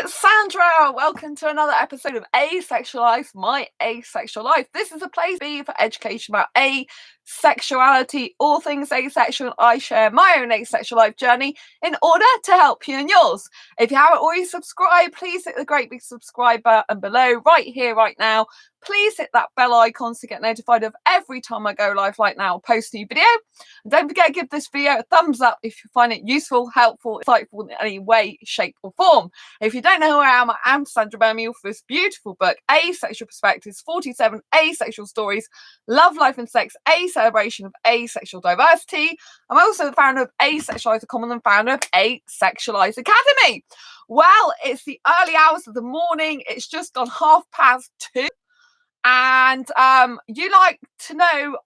it's Sandra. Welcome to another episode of Asexualized, my asexual life. This is a place for education about asexuality, all things asexual. I share my own asexual life journey in order to help you in yours. If you haven't already subscribed, please hit the great big subscribe button below, right here, right now. Please hit that bell icon to get notified of every time I go live like now, post a new video. And don't forget to give this video a thumbs up if you find it useful, helpful, insightful in any way, shape or form. If you don't know who I am Sandra Birmingham for this beautiful book, Asexual Perspectives, 47 Asexual Stories, Love, Life and Sex, a celebration of asexual diversity. I'm also the founder of Asexualise.com and the founder of Asexualise Academy. Well, it's the early hours of the morning. It's just gone 2:30. And you like to know,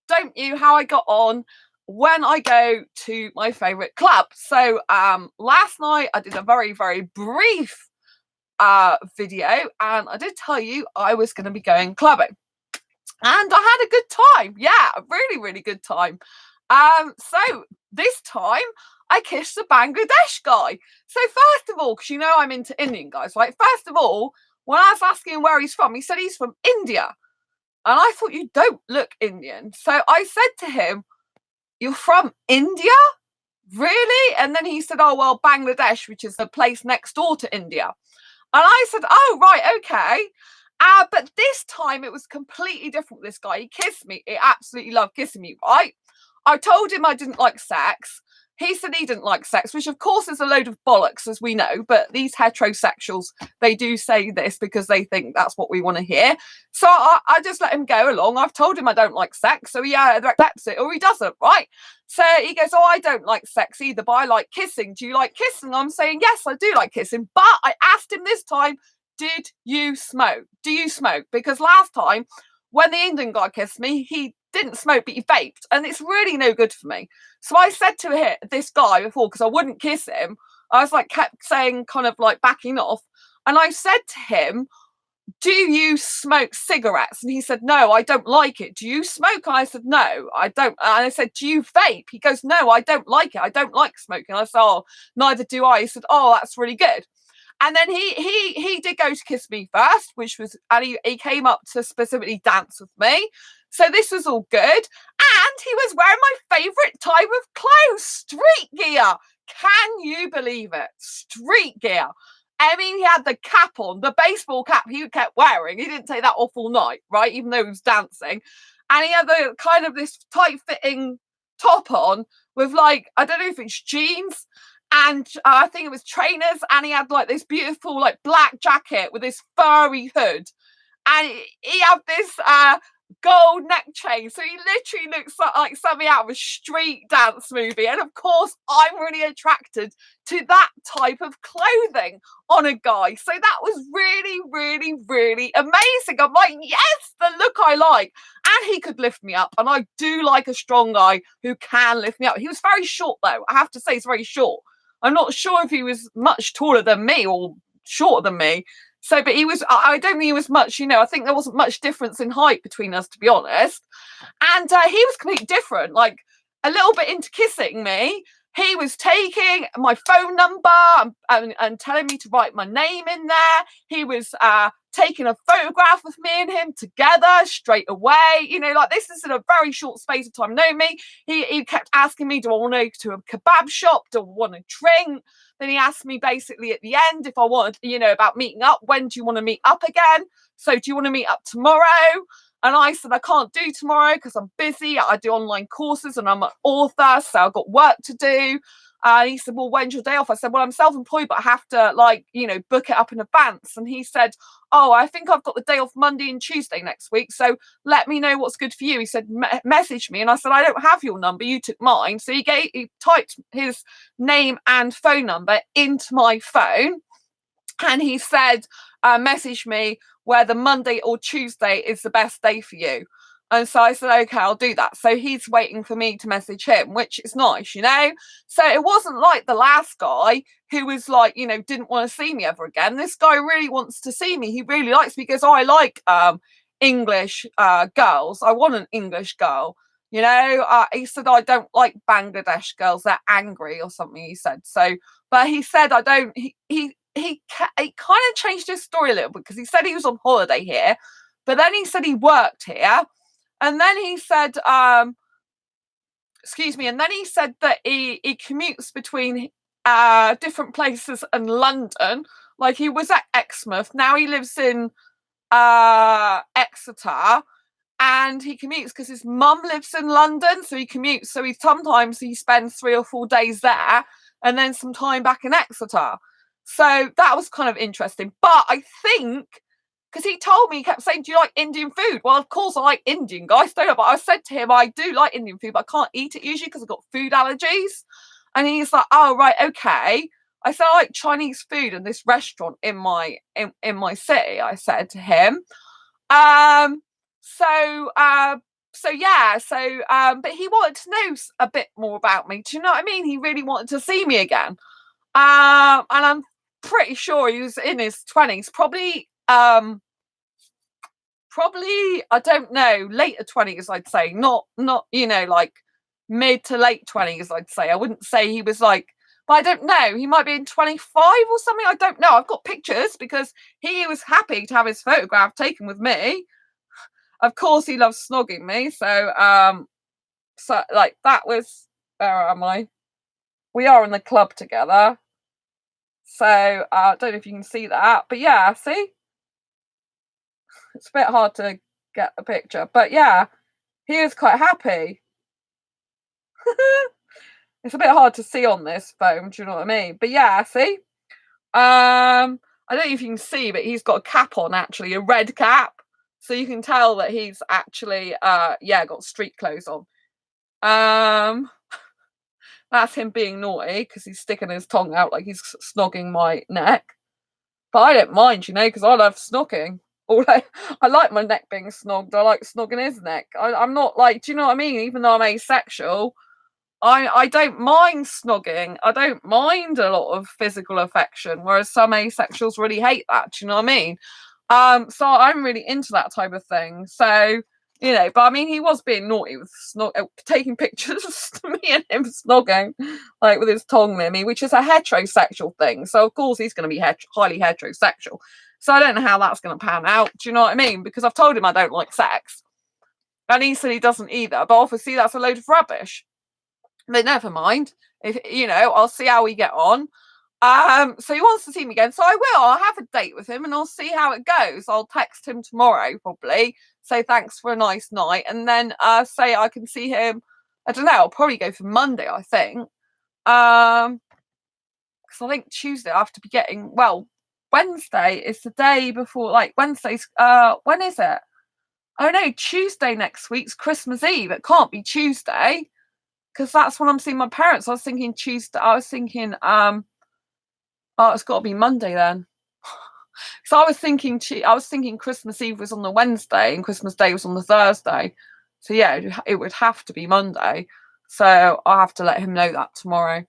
don't you, how I got on when I go to my favourite club. So last night I did a very, very brief video, and I did tell you I was going to be going clubbing. And I had a good time. Yeah, a really, really good time. So this time I kissed a Bangladesh guy. So first of all, because you know I'm into Indian guys, right? First of all, when I was asking him where he's from, he said he's from India. And I thought, you don't look Indian. So I said to him, you're from India? Really? And then he said, oh, well, Bangladesh, which is the place next door to India. And I said, oh, right, okay. But this time it was completely different with this guy. He kissed me. He absolutely loved kissing me, right? I told him I didn't like sex. He said he didn't like sex, which of course is a load of bollocks, as we know. But these heterosexuals, they do say this because they think that's what we want to hear. So I just let him go along. I've told him I don't like sex, so he either accepts it or he doesn't, right? So he goes, oh, I don't like sex either, but I like kissing. Do you like kissing? I'm saying, yes, I do like kissing. But I asked him this time, did you smoke? Do you smoke? Because last time, when the Indian guy kissed me, he didn't smoke, but he vaped, and it's really no good for me. So I said to this guy before, because I wouldn't kiss him, I was like, kept saying, kind of like backing off, and I said to him, do you smoke cigarettes? And he said, no, I don't like it. Do you smoke? And I said, no, I don't. And I said, do you vape? He goes, no, I don't like it. I don't like smoking. I said, oh, neither do I. He said, oh, that's really good. And then he did go to kiss me first, which was, and he came up to specifically dance with me. So this was all good. And he was wearing my favourite type of clothes, street gear. Can you believe it? Street gear. I mean, he had the cap on, the baseball cap he kept wearing. He didn't take that off all night, right? Even though he was dancing. And he had the kind of this tight-fitting top on with, like, I don't know if it's jeans, and I think it was trainers, and he had like this beautiful like black jacket with this furry hood, and he had this gold neck chain, so he literally looks like something out of a street dance movie. And of course I'm really attracted to that type of clothing on a guy, so that was really, really, really amazing. I'm like, yes, the look I like. And he could lift me up, and I do like a strong guy who can lift me up. He was very short though, I have to say. He's very short. I'm not sure if he was much taller than me or shorter than me. So, but he was, I don't think he was much, you know, I think there wasn't much difference in height between us, to be honest. And he was completely different, like a little bit into kissing me. He was taking my phone number and telling me to write my name in there. He was taking a photograph with me and him together straight away. You know, like, this is in a very short space of time knowing me. He kept asking me, do I want to go to a kebab shop? Do I want to drink? Then he asked me basically at the end if I wanted, you know, about meeting up. When do you want to meet up again? So do you want to meet up tomorrow? And I said, I can't do tomorrow because I'm busy. I do online courses and I'm an author, so I've got work to do. He said, well, when's your day off? I said, well, I'm self-employed, but I have to, like, you know, book it up in advance. And he said, oh, I think I've got the day off Monday and Tuesday next week, so let me know what's good for you. He said, message me. And I said, I don't have your number. You took mine. So he typed his name and phone number into my phone. And he said, message me whether Monday or Tuesday is the best day for you. And so I said, okay, I'll do that. So he's waiting for me to message him, which is nice, you know. So it wasn't like the last guy who was like, you know, didn't want to see me ever again. This guy really wants to see me. He really likes me. He goes, oh, I like English girls. I want an English girl. You know, he said, I don't like Bangladesh girls. They're angry or something, he said. So, but he said, I don't, he kind of changed his story a little bit, because he said he was on holiday here, but then he said he worked here, and then he said excuse me, and then he said that he commutes between different places in London. Like, he was at Exmouth, now he lives in Exeter, and he commutes because his mum lives in London, so he commutes. So sometimes he spends 3 or 4 days there, and then some time back in Exeter. So that was kind of interesting. But I think, because he told me, he kept saying, do you like Indian food? Well, of course I like Indian, guys, don't I? But I said to him, I do like Indian food, but I can't eat it usually because I've got food allergies. And he's like, oh, right, okay. I said, I like Chinese food in this restaurant in my city, I said to him. But he wanted to know a bit more about me. Do you know what I mean? He really wanted to see me again. And I'm pretty sure he was in his 20s, probably, I don't know, later 20s, I'd say, not, like mid to late 20s, I'd say. I wouldn't say he was like, but I don't know, he might be in 25 or something, I don't know. I've got pictures because he was happy to have his photograph taken with me. Of course, he loves snogging me. So like, that was, where am I? We are in the club together. So I don't know if you can see that, but yeah, see? It's a bit hard to get the picture, but yeah, he was quite happy. It's a bit hard to see on this phone, do you know what I mean? But yeah, see? I don't know if you can see, but he's got a cap on, actually, a red cap. So you can tell that he's actually, got street clothes on. That's him being naughty, because he's sticking his tongue out like he's snogging my neck. But I don't mind, because I love snogging. I like my neck being snogged. I like snogging his neck. I'm not like, do you know what I mean? Even though I'm asexual, I don't mind snogging. I don't mind a lot of physical affection, whereas some asexuals really hate that. Do you know what I mean? So I'm really into that type of thing. So, but I mean, he was being naughty with taking pictures of me and him snogging, like with his tongue near me, which is a heterosexual thing. So of course he's going to be highly heterosexual. So I don't know how that's going to pan out. Do you know what I mean? Because I've told him I don't like sex, and he said he doesn't either. But obviously that's a load of rubbish. But never mind. If I'll see how we get on. So he wants to see me again, so I will. I'll have a date with him and I'll see how it goes. I'll text him tomorrow, probably, say thanks for a nice night, and then say I can see him. I don't know, I'll probably go for Monday, I think. Because I think Tuesday I have to be getting, well, Wednesday is the day before, like, Wednesday's, when is it? Oh no, Tuesday next week's Christmas Eve. It can't be Tuesday, because that's when I'm seeing my parents. I was thinking Tuesday, oh, it's got to be Monday then. So I was thinking Christmas Eve was on the Wednesday and Christmas Day was on the Thursday. So yeah, it would have to be Monday. So I'll have to let him know that tomorrow.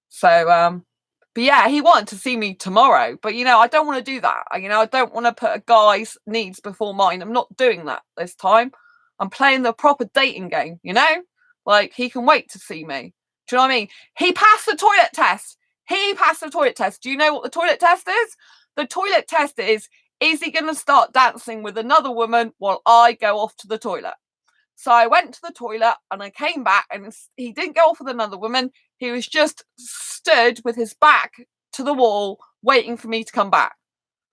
So but yeah, he wanted to see me tomorrow, but I don't want to do that. I don't want to put a guy's needs before mine. I'm not doing that this time. I'm playing the proper dating game, like, he can wait to see me. Do you know what I mean? He passed the toilet test. Do you know what the toilet test is? The toilet test is he going to start dancing with another woman while I go off to the toilet? So I went to the toilet and I came back, and he didn't go off with another woman. He was just stood with his back to the wall waiting for me to come back.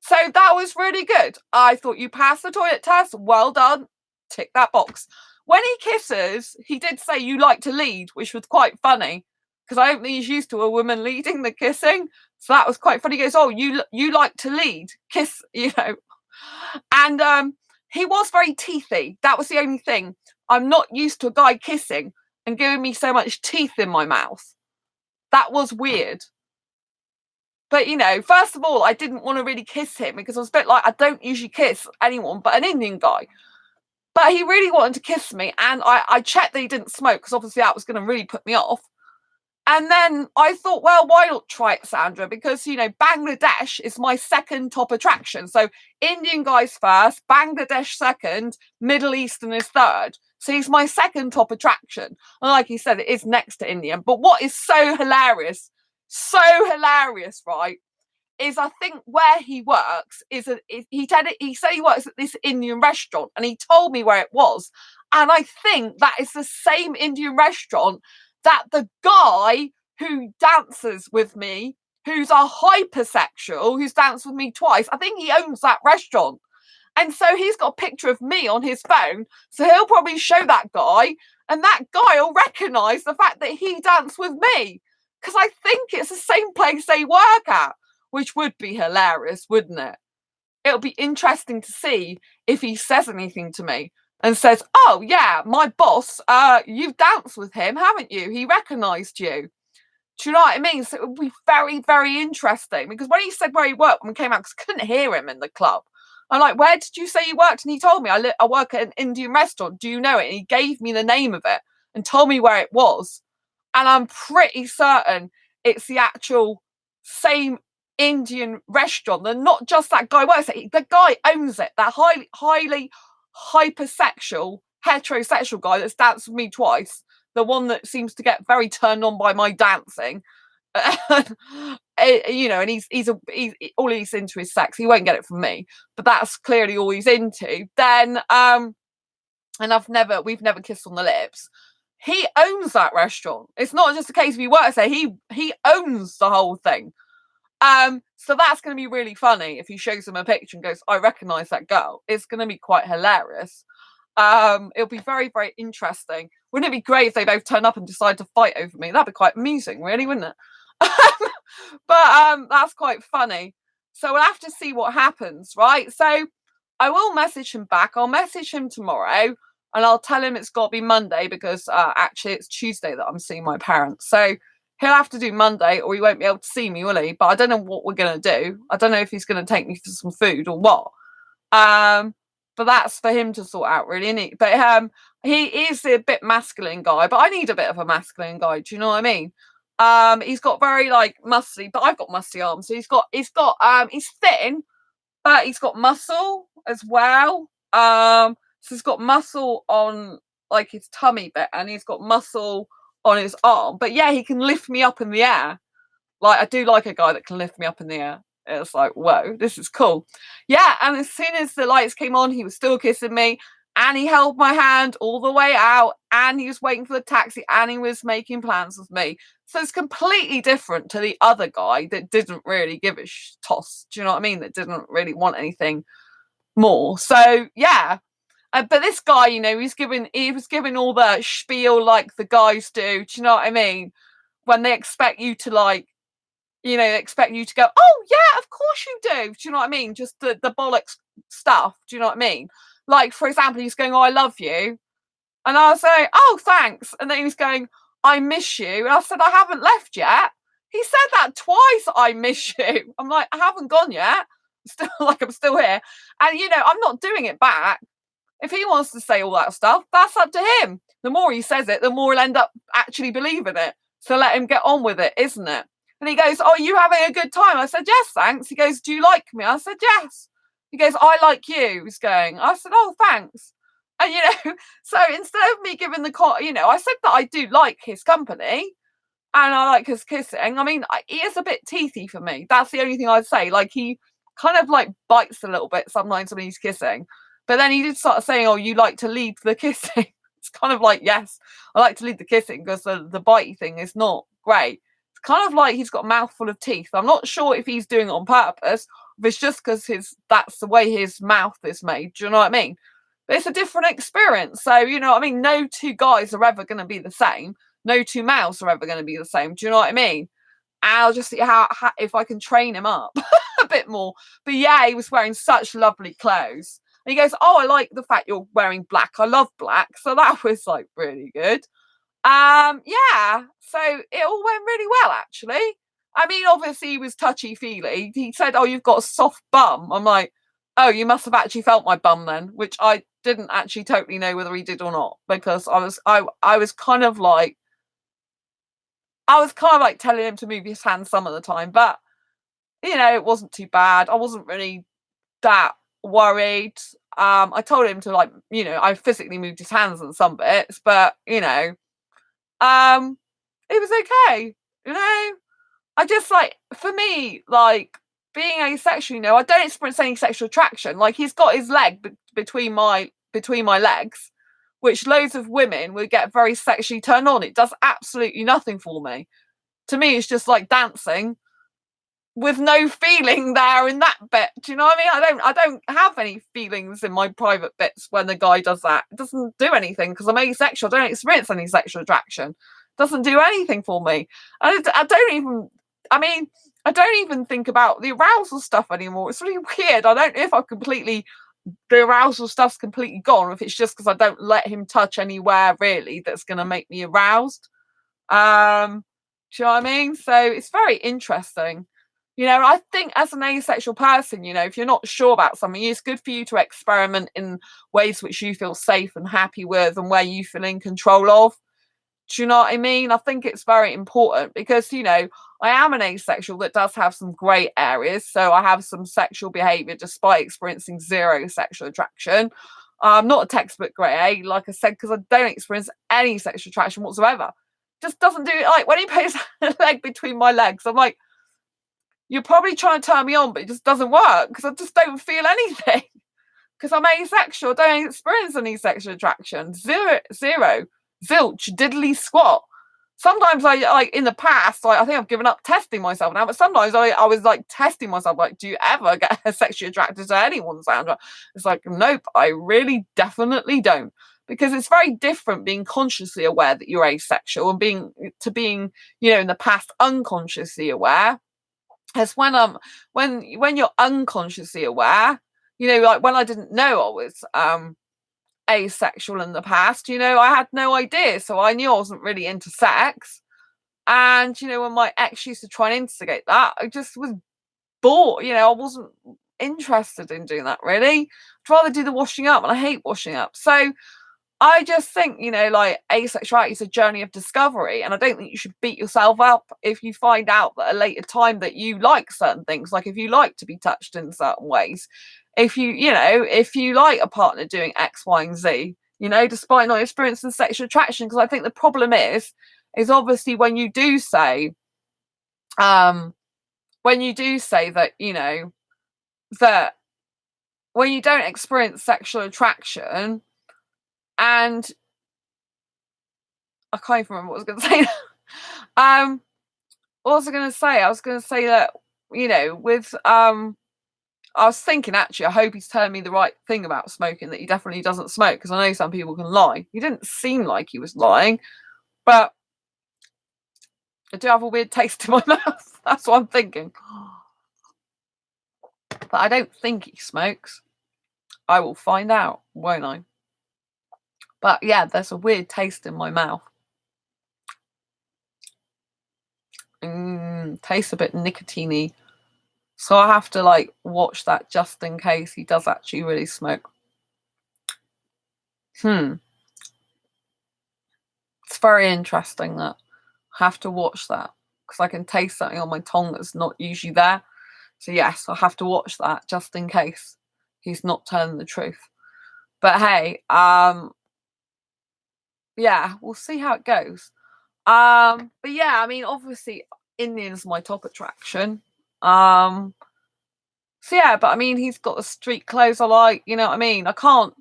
So that was really good. I thought, you passed the toilet test. Well done. Tick that box. When he kisses, he did say, you like to lead, which was quite funny, because I don't think he's used to a woman leading the kissing. So that was quite funny. He goes, oh, you like to lead, kiss, And he was very teethy. That was the only thing. I'm not used to a guy kissing and giving me so much teeth in my mouth. That was weird. But, first of all, I didn't want to really kiss him, because I was a bit like, I don't usually kiss anyone but an Indian guy. But he really wanted to kiss me, and I checked that he didn't smoke, because obviously that was going to really put me off. And then I thought, well, why not try it, Sandra? Because, Bangladesh is my second top attraction. So Indian guys first, Bangladesh second, Middle Eastern is third. So he's my second top attraction. And like he said, it is next to Indian. But what is so hilarious, right, is I think where he works he said he works at this Indian restaurant, and he told me where it was, and I think that is the same Indian restaurant that the guy who dances with me, who's a hypersexual, who's danced with me twice, I think he owns that restaurant. And so he's got a picture of me on his phone, so he'll probably show that guy, and that guy will recognise the fact that he danced with me, because I think it's the same place they work at, which would be hilarious, wouldn't it? It'll be interesting to see if he says anything to me and says, oh yeah, my boss, you've danced with him, haven't you? He recognised you. Do you know what I mean? So it would be very, very interesting, because when he said where he worked when we came out, because I couldn't hear him in the club, I'm like, where did you say you worked? And he told me, I work at an Indian restaurant. Do you know it? And he gave me the name of it and told me where it was. And I'm pretty certain it's the actual same Indian restaurant. And not just that guy works at it. The guy owns it. That highly hypersexual, heterosexual guy that's danced with me twice. The one that seems to get very turned on by my dancing. You know, and he's all he's into is sex. He won't get it from me, but that's clearly all he's into. Then and we've never kissed on the lips. He owns that restaurant. It's not just a case of he works there. He owns the whole thing. So that's going to be really funny if he shows him a picture and goes, I recognise that girl. It's going to be quite hilarious. It'll be very, very interesting. Wouldn't it be great if they both turn up and decide to fight over me? That'd be quite amusing, really, wouldn't it? But that's quite funny. So we'll have to see what happens, right? So I will message him back. I'll message him tomorrow, and I'll tell him it's got to be Monday, because actually it's Tuesday that I'm seeing my parents. So he'll have to do Monday, or he won't be able to see me, will he? But I don't know what we're going to do. I don't know if he's going to take me for some food or what. But that's for him to sort out, really, isn't he? But he is a bit masculine guy, but I need a bit of a masculine guy. Do you know what I mean? He's got very like muscly, but I've got muscly arms. So he's thin, but he's got muscle as well. So he's got muscle on like his tummy bit, and he's got muscle on his arm. But yeah, he can lift me up in the air. Like, I do like a guy that can lift me up in the air. It's like, whoa, this is cool. Yeah, and as soon as the lights came on, he was still kissing me, and he held my hand all the way out, and he was waiting for the taxi, and he was making plans with me. So it's completely different to the other guy that didn't really give a toss. Do you know what I mean? That didn't really want anything more. So yeah. But this guy, you know, he was giving all the spiel like the guys do. Do you know what I mean? When they expect you to like, you know, they expect you to go, oh yeah, of course you do. Do you know what I mean? Just the bollocks stuff. Do you know what I mean? Like, for example, he's going, oh, I love you. And I was like, oh, thanks. And then he was going, I miss you. And I said, I haven't left yet. He said that twice, I miss you. I'm like, I haven't gone yet. I'm still here. And, you know, I'm not doing it back. If he wants to say all that stuff, that's up to him. The more he says it, the more he'll end up actually believing it. So let him get on with it, isn't it? And he goes, oh, you having a good time? I said, yes, thanks. He goes, do you like me? I said, yes. He goes, I like you. He's going, I said, oh, thanks. And, you know, so instead of me giving you know, I said that I do like his company and I like his kissing. I mean, he is a bit teethy for me. That's the only thing I'd say. Like, he kind of like bites a little bit sometimes when he's kissing. But then he did start saying, oh, you like to lead the kissing. It's kind of like, yes, I like to lead the kissing, because the bitey thing is not great. It's kind of like he's got a mouthful of teeth. I'm not sure if he's doing it on purpose, or if it's just because that's the way his mouth is made. Do you know what I mean? But it's a different experience. So, you know what I mean? No two guys are ever going to be the same. No two mouths are ever going to be the same. Do you know what I mean? I'll just see how if I can train him up a bit more. But yeah, he was wearing such lovely clothes. And he goes, oh, I like the fact you're wearing black. I love black. So that was like really good. Yeah. So it all went really well, actually. I mean, obviously he was touchy-feely. He said, oh, you've got a soft bum. I'm like, oh, you must have actually felt my bum then, which I didn't actually totally know whether he did or not, because I was kind of like telling him to move his hands some of the time, but you know, it wasn't too bad. I wasn't really that worried. I told him to, like, you know, I physically moved his hands on some bits, but you know, it was okay. You know, I just, like, for me, like, being asexual, I don't experience any sexual attraction. Like, he's got his leg between my legs, which loads of women would get very sexually turned on. It does absolutely nothing for me. To me, it's just like dancing with no feeling there in that bit. Do you know what I mean? I don't have any feelings in my private bits when the guy does that. It doesn't do anything because I'm asexual. I don't experience any sexual attraction. It doesn't do anything for me. I don't even think about the arousal stuff anymore. It's really weird. I don't know if the arousal stuff's completely gone, or if it's just because I don't let him touch anywhere really that's going to make me aroused. Do you know what I mean? So it's very interesting. I think as an asexual person, if you're not sure about something, it's good for you to experiment in ways which you feel safe and happy with and where you feel in control of. Do you know what I mean? I think it's very important because, I am an asexual that does have some grey areas. So I have some sexual behaviour despite experiencing zero sexual attraction. I'm not a textbook grey, like I said, because I don't experience any sexual attraction whatsoever. Just doesn't do it. Like, when he puts a leg between my legs, I'm like, you're probably trying to turn me on, but it just doesn't work because I just don't feel anything. Because I'm asexual, I don't experience any sexual attraction. Zero, zilch, diddly squat. Sometimes in the past, I think I've given up testing myself now, but sometimes I was like testing myself, like, do you ever get sexually attracted to anyone, Sandra? It's like, nope, I really definitely don't. Because it's very different being consciously aware that you're asexual and being in the past unconsciously aware. As when you're unconsciously aware, like when I didn't know I was asexual in the past, I had no idea. So I knew I wasn't really into sex. And, when my ex used to try and instigate that, I just was bored. I wasn't interested in doing that really. I'd rather do the washing up, and I hate washing up. So I just think, like, asexuality is a journey of discovery, and I don't think you should beat yourself up if you find out at a later time that you like certain things, like if you like to be touched in certain ways, if you like a partner doing X, Y, and Z, despite not experiencing sexual attraction. Because I think the problem is obviously when you do say that, that when you don't experience sexual attraction. And I can't even remember what I was going to say. What was I going to say? I was going to say that, with I was thinking, actually, I hope he's telling me the right thing about smoking, that he definitely doesn't smoke, because I know some people can lie. He didn't seem like he was lying, but I do have a weird taste in my mouth. That's what I'm thinking. But I don't think he smokes. I will find out, won't I? But yeah, there's a weird taste in my mouth. Tastes a bit nicotine-y. So I have to watch that just in case he does actually really smoke. It's very interesting that I have to watch that, because I can taste something on my tongue that's not usually there. So yes, I have to watch that just in case he's not telling the truth. But hey, yeah, we'll see how it goes. But yeah, I mean, obviously Indian's my top attraction. So yeah, but I mean, he's got the street clothes I like, you know what I mean? I can't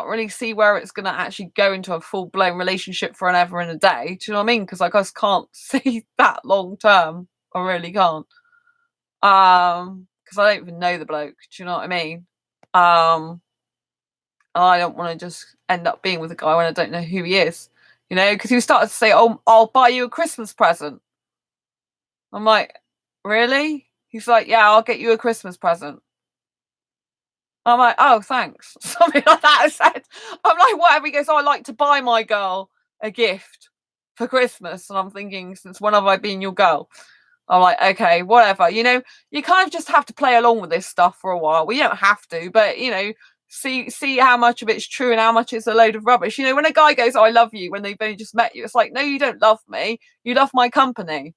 really see where it's going to actually go into a full-blown relationship for an ever and a day. Do you know what I mean? Because I just can't see that long term. I really can't. Because I don't even know the bloke. Do you know what I mean? I don't want to just end up being with a guy when I don't know who he is. Because he started to say, "Oh, I'll buy you a Christmas present." I'm like, really? He's like, "Yeah, I'll get you a Christmas present." I'm like, "Oh, thanks." Something like that I said. I'm like, whatever. He goes, "Oh, I like to buy my girl a gift for Christmas." And I'm thinking, since when have I been your girl? I'm like, okay, whatever. You kind of just have to play along with this stuff for a while. We don't have to, but see how much of it's true and how much it's a load of rubbish. When a guy goes, "Oh, I love you," when they've only just met you, it's like, no, you don't love me. You love my company.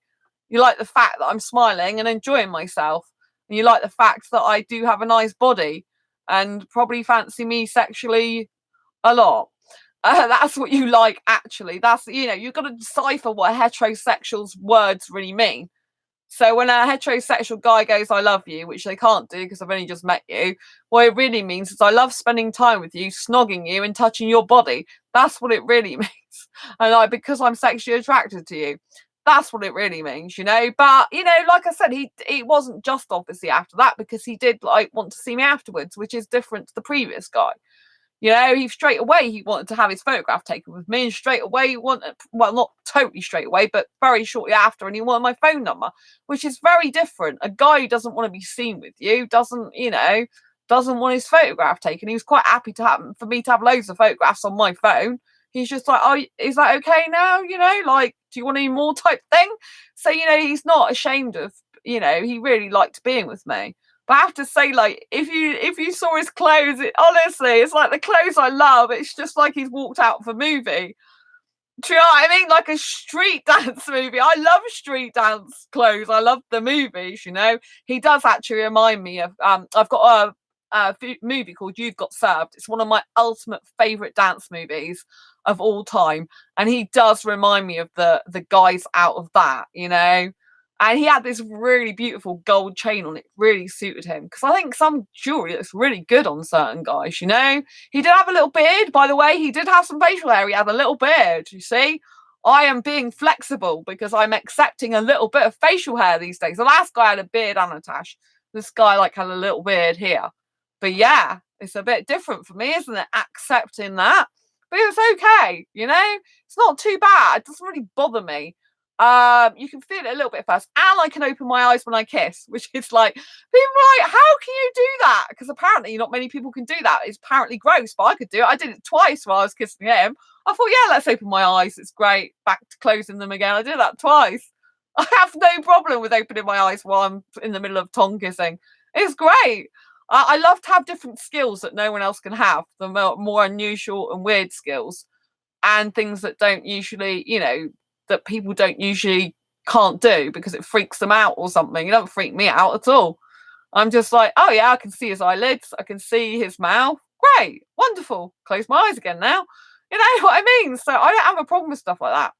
You like the fact that I'm smiling and enjoying myself. And you like the fact that I do have a nice body and probably fancy me sexually a lot. That's what you like, actually. That's, you've got to decipher what heterosexuals words really mean. So when a heterosexual guy goes, I love you, which they can't do because I've only just met you, what it really means is I love spending time with you, snogging you and touching your body. That's what it really means. And because I'm sexually attracted to you. That's what it really means, But, like I said, he wasn't just obviously after that, because he did want to see me afterwards, which is different to the previous guy. He straight away he wanted to have his photograph taken with me, and straight away he wanted, well, not totally straight away, but very shortly after, and he wanted my phone number, which is very different. A guy who doesn't want to be seen with you doesn't want his photograph taken. He was quite happy for me to have loads of photographs on my phone. He's just like, oh, is that okay now? Do you want any more type thing? So, he's not ashamed of, he really liked being with me. But I have to say, if you saw his clothes, honestly, it's like the clothes I love. It's just like he's walked out of a movie. Do you know what I mean? Like a street dance movie. I love street dance clothes. I love the movies, He does actually remind me of, I've got a movie called You've Got Served. It's one of my ultimate favourite dance movies of all time. And he does remind me of the guys out of that, And he had this really beautiful gold chain on it. Really suited him. Because I think some jewellery looks really good on certain guys, He did have a little beard, by the way. He did have some facial hair. He had a little beard, you see. I am being flexible because I'm accepting a little bit of facial hair these days. The last guy had a beard and a tash. This guy had a little beard here. But yeah, it's a bit different for me, isn't it? Accepting that. But it's okay, It's not too bad. It doesn't really bother me. You can feel it a little bit first, and I can open my eyes when I kiss, which is people are like, how can you do that? Because apparently not many people can do that. It's apparently gross, but I could do it. I did it twice while I was kissing him. I thought, yeah, let's open my eyes. It's great. Back to closing them again. I did that twice. I have no problem with opening my eyes while I'm in the middle of tongue kissing. It's great. I love to have different skills that no one else can have, the more unusual and weird skills, and things that don't usually, that people don't usually can't do because it freaks them out or something. It don't freak me out at all. I'm just like, oh yeah, I can see his eyelids. I can see his mouth. Great. Wonderful. Close my eyes again now. You know what I mean? So I don't have a problem with stuff like that.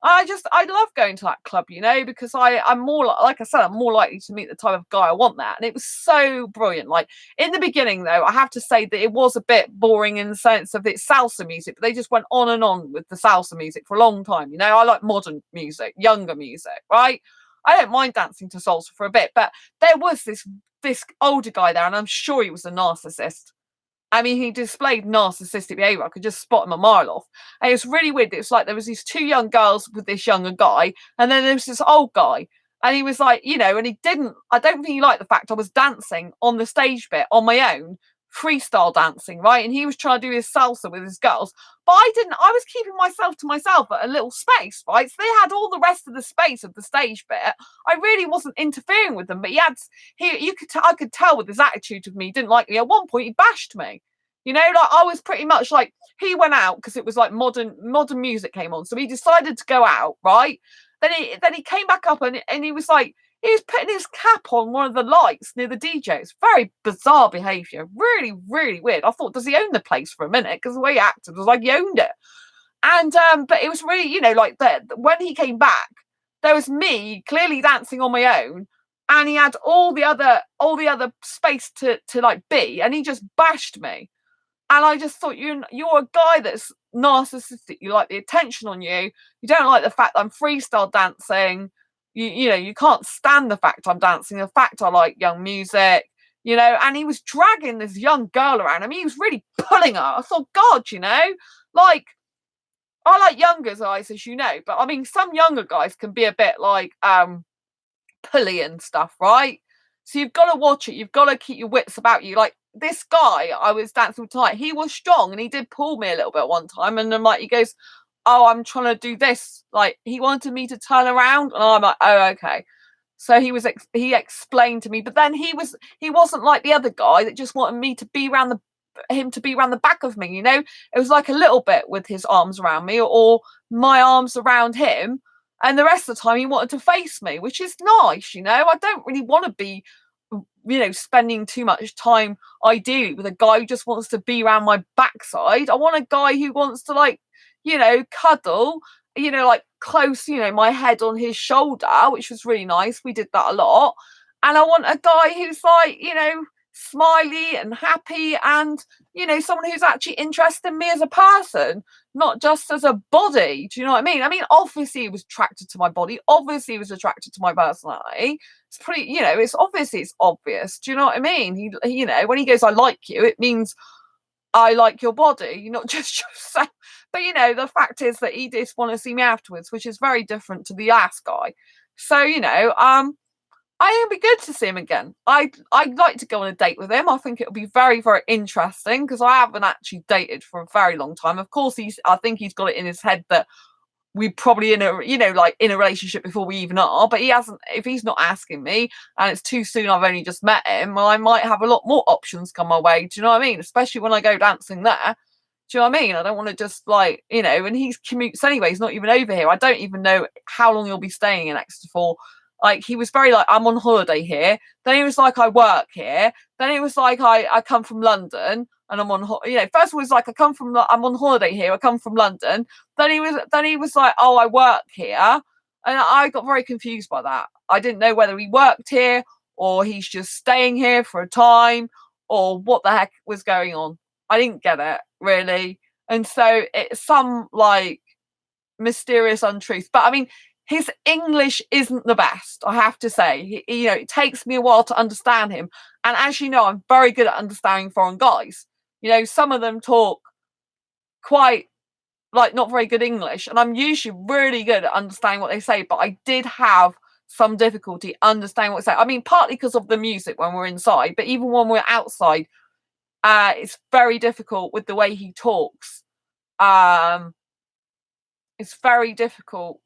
I love going to that club, because I'm more like I said, I'm more likely to meet the type of guy I want that. And it was so brilliant. Like in the beginning, though, I have to say that it was a bit boring in the sense of it's salsa music, but they just went on and on with the salsa music for a long time. I like modern music, younger music, right? I don't mind dancing to salsa for a bit, but there was this older guy there, and I'm sure he was a narcissist. I mean, he displayed narcissistic behaviour. I could just spot him a mile off. And it was really weird. It was like there was these two young girls with this younger guy, and then there was this old guy. And he was like, and I don't think he liked the fact I was dancing on the stage bit on my own, freestyle dancing, right? And he was trying to do his salsa with his girls. But I was keeping myself to myself at a little space, right? So they had all the rest of the space of the stage bit. I really wasn't interfering with them, but I could tell with his attitude of me, he didn't like me. At one point, he bashed me. I was pretty much like, he went out because it was like modern music came on. So he decided to go out, right? Then he came back up and he was like, he was putting his cap on one of the lights near the DJ. It's very bizarre behaviour. Really, really weird. I thought, does he own the place for a minute? Because the way he acted was like he owned it. And but it was really, when he came back, there was me clearly dancing on my own, and he had all the other space to be, and he just bashed me. And I just thought, you're a guy that's narcissistic. You like the attention on you. You don't like the fact that I'm freestyle dancing. You can't stand the fact I'm dancing, the fact I like young music, and he was dragging this young girl around. I mean, he was really pulling her. I thought, God, I like younger guys, as you know, but I mean, some younger guys can be a bit like pulley and stuff, right? So you've got to watch it. You've got to keep your wits about you. Like this guy I was dancing with tonight, he was strong and he did pull me a little bit one time. And then he goes, oh, I'm trying to do this. Like he wanted me to turn around, and I'm like, oh, okay. So he explained to me, but then he wasn't like the other guy that just wanted me to be around the back of me. It was like a little bit with his arms around me or my arms around him. And the rest of the time he wanted to face me, which is nice, I don't really want to be, spending too much time ideally with a guy who just wants to be around my backside. I want a guy who wants to cuddle, close, my head on his shoulder, which was really nice. We did that a lot. And I want a guy who's like, smiley and happy and, someone who's actually interested in me as a person, not just as a body. Do you know what I mean? I mean, obviously he was attracted to my body. Obviously he was attracted to my personality. It's pretty, it's obvious. Do you know what I mean? He when he goes, I like you, it means I like your body, not just yourself. But the fact is that he did want to see me afterwards, which is very different to the ass guy. So, I think it'd be good to see him again. I'd like to go on a date with him. I think it'll be very, very interesting because I haven't actually dated for a very long time. Of course, I think he's got it in his head that we probably in a in a relationship before we even are, but he hasn't. If he's not asking me and it's too soon, I've only just met him, well, I might have a lot more options come my way. Do you know what I mean? Especially when I go dancing there. Do you know what I mean? I don't want to just and he commutes anyway. He's not even over here. I don't even know how long he'll be staying in Exeter for. Like, he was very like, I'm on holiday here. Then he was like, I work here. Then he was like, I come from London and I'm on, first of all, he was like, I'm on holiday here. I come from London. Then he was like, oh, I work here. And I got very confused by that. I didn't know whether he worked here or he's just staying here for a time or what the heck was going on. I didn't get it, really. And so it's some like mysterious untruth. But I mean, his English isn't the best, I have to say. It takes me a while to understand him. And as you know, I'm very good at understanding foreign guys. Some of them talk quite like not very good English, and I'm usually really good at understanding what they say, but I did have some difficulty understanding what they say. I mean, partly because of the music when we're inside, but even when we're outside, it's very difficult with the way he talks. It's very difficult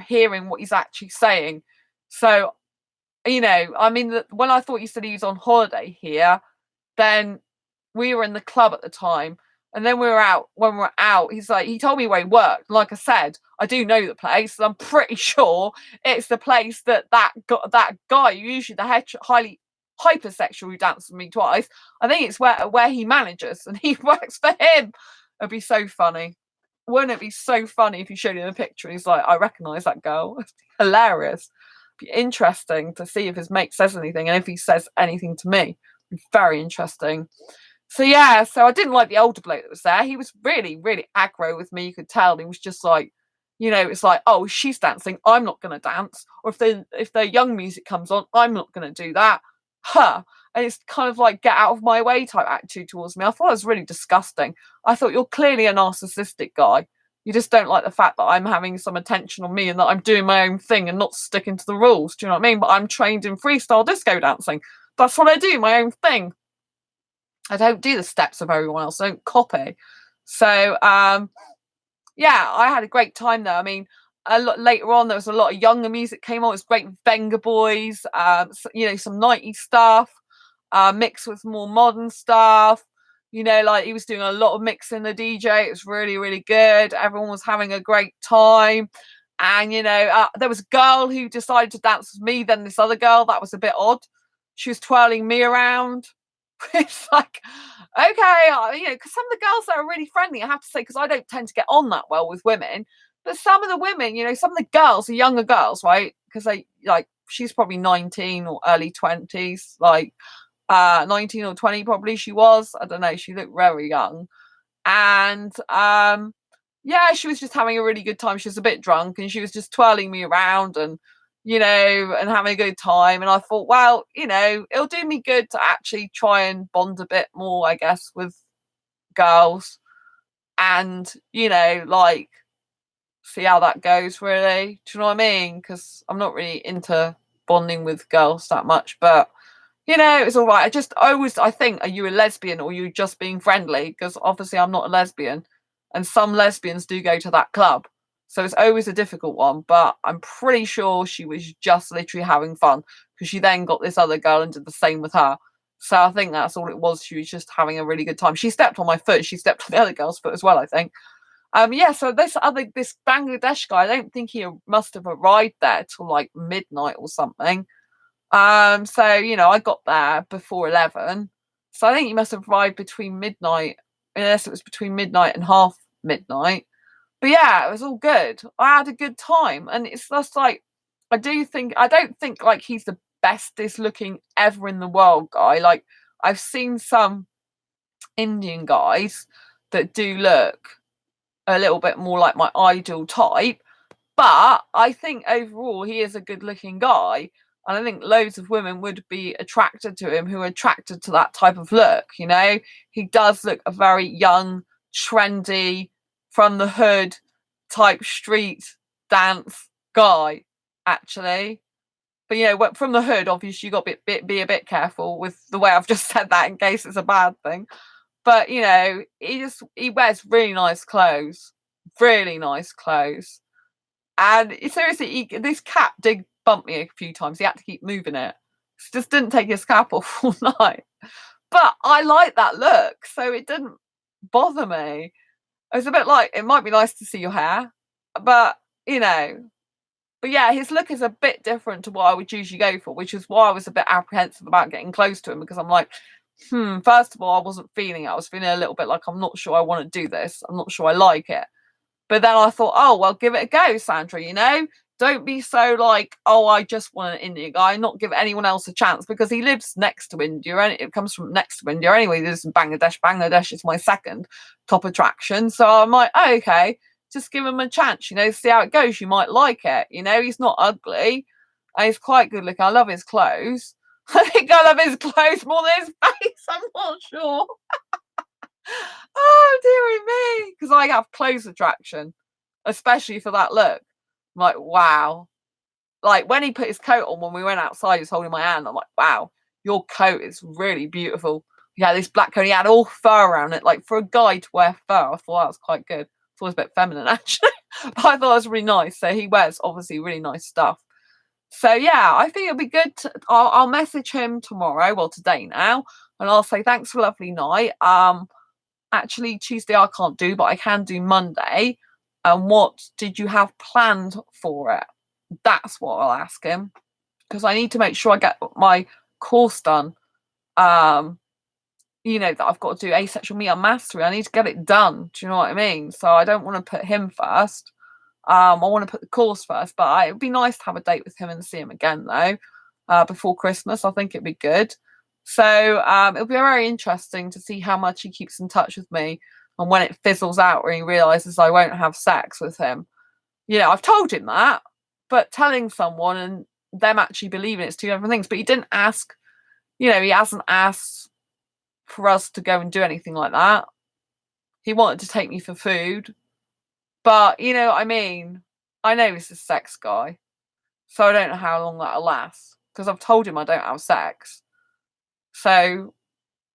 hearing what he's actually saying. So, I mean, when I thought you said he was on holiday here, then we were in the club at the time, and then we were out. When we're out, he told me where he worked. Like I said, I do know the place. I'm pretty sure it's the place that guy, usually the highly hypersexual who danced with me twice. I think it's where he manages, and he works for him. It'd be so funny. Wouldn't it be so funny if you showed him a picture? He's like, I recognise that girl. It's hilarious. It'd be interesting to see if his mate says anything, and if he says anything to me. It'd be very interesting. So yeah, so I didn't like the older bloke that was there. He was really, really aggro with me. You could tell. He was just like, it's like, oh, she's dancing, I'm not going to dance. Or if the young music comes on, I'm not going to do that. And it's kind of like get out of my way type attitude towards me. I thought it was really disgusting. I thought, you're clearly a narcissistic guy. You just don't like the fact that I'm having some attention on me and that I'm doing my own thing and not sticking to the rules. Do you know what I mean? But I'm trained in freestyle disco dancing. That's what I do, my own thing. I don't do the steps of everyone else. I don't copy. So, yeah, I had a great time there. I mean, a lot later on, there was a lot of younger music came on. It was great with Venga Boys, some 90s stuff, mixed with more modern stuff. Like he was doing a lot of mixing the DJ. It was really, really good. Everyone was having a great time. And, there was a girl who decided to dance with me, then this other girl. That was a bit odd. She was twirling me around. It's like, okay, because some of the girls there are really friendly, I have to say, because I don't tend to get on that well with women. But some of the women, some of the girls, the younger girls, right? Because they she's probably 19 or early 20s, 19 or 20 probably she was. I don't know. She looked very young. And yeah, she was just having a really good time. She was a bit drunk and she was just twirling me around and, and having a good time. And I thought, well, it'll do me good to actually try and bond a bit more, I guess, with girls. And, see how that goes, really. Do you know what I mean? Because I'm not really into bonding with girls that much. But, it's all right. I think, are you a lesbian or are you just being friendly? Because obviously I'm not a lesbian. And some lesbians do go to that club. So it's always a difficult one. But I'm pretty sure she was just literally having fun. Because she then got this other girl and did the same with her. So I think that's all it was. She was just having a really good time. She stepped on my foot. She stepped on the other girl's foot as well, I think. Yeah, so this Bangladesh guy, I don't think he must have arrived there till like midnight or something. So, I got there before 11. So I think he must have arrived between midnight, unless it was between midnight and half midnight. But yeah, it was all good. I had a good time, and it's just like I don't think like he's the bestest looking ever in the world guy. Like I've seen some Indian guys that do look a little bit more like my ideal type, but I think overall he is a good looking guy. And I think loads of women would be attracted to him who are attracted to that type of look, you know? He does look a very young, trendy, from the hood type street dance guy, actually. But you know, from the hood, obviously you got to be a bit careful with the way I've just said that in case it's a bad thing. But you know, he wears really nice clothes, really nice clothes. And seriously, this cap did bump me a few times. He had to keep moving it. Just didn't take his cap off all night. But I like that look, so it didn't bother me. It was a bit like, it might be nice to see your hair, but you know. But yeah, his look is a bit different to what I would usually go for, which is why I was a bit apprehensive about getting close to him, because I'm like, first of all, I wasn't feeling it. I was feeling a little bit like, I'm not sure I want to do this. I'm not sure I like it. But then I thought, oh, well, give it a go, Sandra, you know? Don't be so like, oh, I just want an Indian guy, not give anyone else a chance, because he lives next to India and it comes from next to India anyway. He lives in Bangladesh. Bangladesh is my second top attraction. So I'm like, oh, okay, just give him a chance, you know, see how it goes. You might like it, you know, he's not ugly and he's quite good looking. I love his clothes. I think I love his clothes more than his face. I'm not sure. Oh, dearie me. Because I have clothes attraction, especially for that look. I'm like, wow. Like when he put his coat on when we went outside, he was holding my hand. I'm like, wow, your coat is really beautiful. He had this black coat. He had all fur around it. Like for a guy to wear fur, I thought that was quite good. I thought it was a bit feminine, actually. But I thought it was really nice. So he wears obviously really nice stuff. So yeah, I think it'll be good. I'll message him tomorrow, well today now, and I'll say thanks for a lovely night. Actually Tuesday I can't do, but I can do Monday. And what did you have planned for it? That's what I'll ask him, because I need to make sure I get my course done. You know, that I've got to do asexual media mastery. I need to get it done. Do you know what I mean? So I don't want to put him first. I want to put the course first, but it'd be nice to have a date with him and see him again though, before Christmas. I think it'd be good. So it'll be very interesting to see how much he keeps in touch with me, and when it fizzles out or he realizes I won't have sex with him. You know, I've told him that, but telling someone and them actually believing it's two different things. But he didn't ask, you know, he hasn't asked for us to go and do anything like that. He wanted to take me for food. But, you know what I mean? I know he's a sex guy. So I don't know how long that'll last, because I've told him I don't have sex. So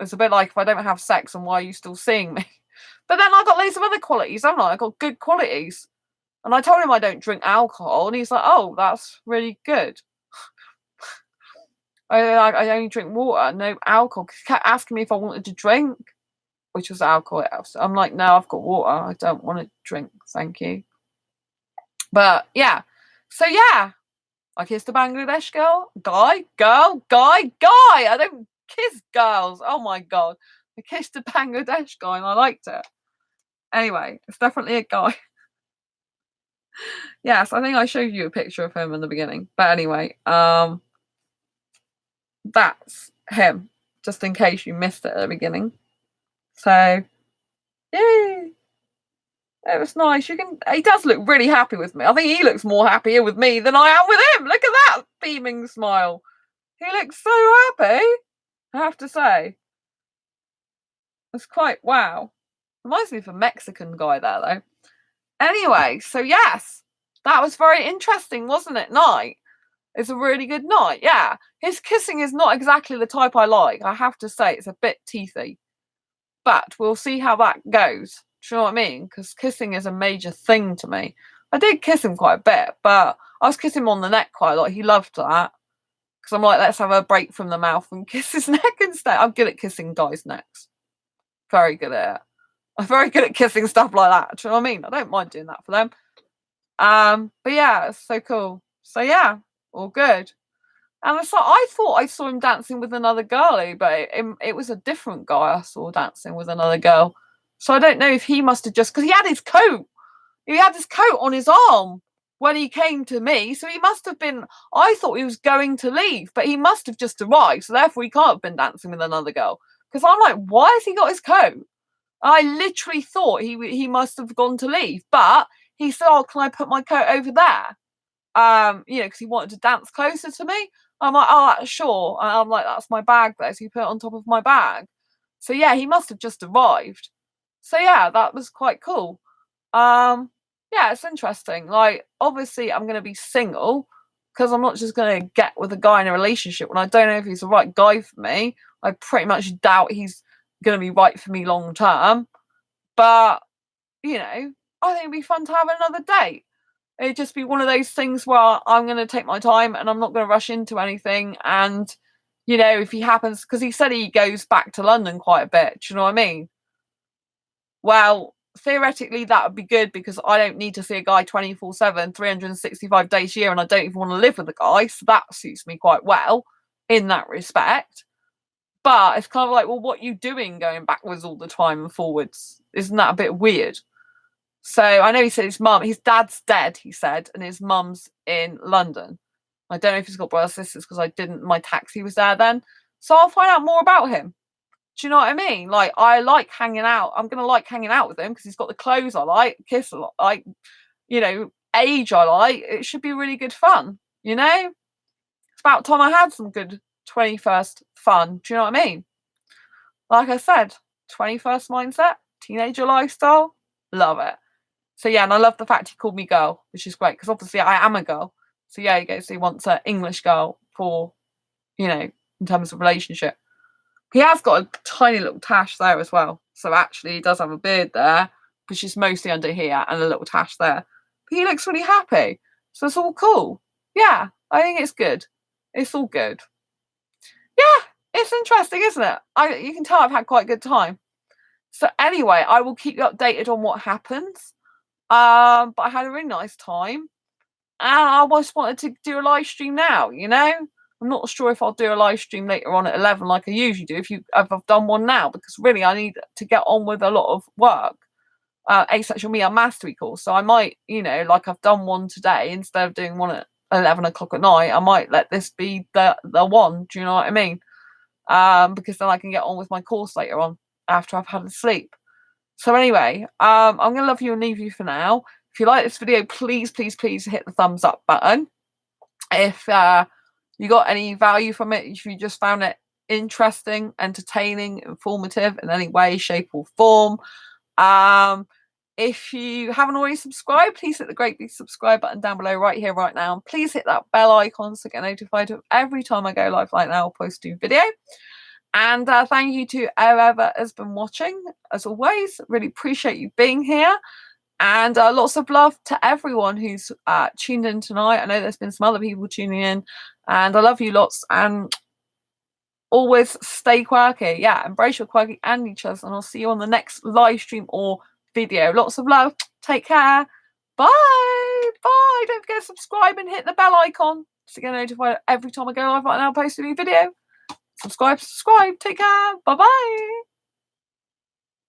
it's a bit like, if I don't have sex, then why are you still seeing me? But then I've got loads of other qualities, haven't I? I've got good qualities. And I told him I don't drink alcohol, and he's like, oh, that's really good. I only drink water, no alcohol. He kept asking me if I wanted to drink, which was alcohol. I'm like, no, I've got water. I don't want to drink, thank you. But yeah, so yeah, I kissed a Bangladesh guy. I don't kiss girls. Oh my god, I kissed a Bangladesh guy and I liked it. Anyway, it's definitely a guy. Yes, I think I showed you a picture of him in the beginning. But anyway, that's him, just in case you missed it at the beginning. So, yay! It was nice. He does look really happy with me. I think he looks more happier with me than I am with him. Look at that beaming smile. He looks so happy, I have to say. It's quite wow. Reminds me of a Mexican guy there, though. Anyway, so yes, that was very interesting, wasn't it? Night. It's a really good night, yeah. His kissing is not exactly the type I like. I have to say, it's a bit teethy. But we'll see how that goes. Do you know what I mean? Because kissing is a major thing to me. I did kiss him quite a bit, but I was kissing him on the neck quite a lot. He loved that. Because I'm like, let's have a break from the mouth and kiss his neck instead. I'm good at kissing guys' necks. Very good at it. I'm very good at kissing stuff like that. Do you know what I mean? I don't mind doing that for them. But yeah, it's so cool. So yeah, all good. And I thought I saw him dancing with another girlie, but it was a different guy I saw dancing with another girl. So I don't know if he must have just, because he had his coat. He had his coat on his arm when he came to me, so he must have been. I thought he was going to leave, but he must have just arrived, so therefore he can't have been dancing with another girl. Because I'm like, why has he got his coat? I literally thought he must have gone to leave, but he said, "Oh, can I put my coat over there?" Because he wanted to dance closer to me. I'm like, "Oh, sure." And I'm like, "That's my bag there," so he put it on top of my bag. So yeah, he must have just arrived. So yeah, that was quite cool. Yeah, it's interesting. Like, obviously, I'm gonna be single because I'm not just gonna get with a guy in a relationship when I don't know if he's the right guy for me. I pretty much doubt he's gonna be right for me long term. But I think it'd be fun to have another date. It'd just be one of those things where I'm gonna take my time and I'm not gonna rush into anything. And if he happens, because he said he goes back to London quite a bit. Do you know what I mean? Well, theoretically, that would be good because I don't need to see a guy 24/7, 365 days a year, and I don't even want to live with a guy. So that suits me quite well in that respect. But it's kind of like, well, what are you doing going backwards all the time and forwards? Isn't that a bit weird? So I know he said his dad's dead, he said, and his mum's in London. I don't know if he's got brothers and sisters because my taxi was there then. So I'll find out more about him. Do you know what I mean? Like, I like hanging out. I'm gonna like hanging out with him because he's got the clothes I like, kiss a lot, like, age I like. It should be really good fun. It's about time I had some good 21st fun. Do you know what I mean? Like I said, 21st mindset, teenager lifestyle, love it. So yeah, and I love the fact he called me girl, which is great because obviously I am a girl. So yeah, he wants an English girl for, in terms of relationship. He has got a tiny little tash there as well. So actually, he does have a beard there, which is mostly under here, and a little tash there. But he looks really happy. So it's all cool. Yeah, I think it's good. It's all good. Yeah, it's interesting, isn't it? You can tell I've had quite a good time. So anyway, I will keep you updated on what happens. But I had a really nice time. And I just wanted to do a live stream now, I'm not sure if I'll do a live stream later on at 11 like I usually do if I've done one now, because really I need to get on with a lot of work. Asexual Me, a mastery course. So I might, like I've done one today, instead of doing one at 11 o'clock at night, I might let this be the one. Do you know what I mean? Because then I can get on with my course later on after I've had a sleep. So anyway, I'm going to love you and leave you for now. If you like this video, please, please, please hit the thumbs up button. If you got any value from it, if you just found it interesting, entertaining, informative in any way, shape or form. If you haven't already subscribed, please hit the great big subscribe button down below right here, right now. And please hit that bell icon to get notified of every time I go live like now or post a new video. And thank you to whoever has been watching. As always, really appreciate you being here. And lots of love to everyone who's tuned in tonight. I know there's been some other people tuning in. And I love you lots. And always stay quirky. Yeah, embrace your quirky and each other. And I'll see you on the next live stream or video. Lots of love. Take care. Bye. Bye. Don't forget to subscribe and hit the bell icon to get notified every time I go live right now, post a new video. Subscribe. Take care. Bye-bye.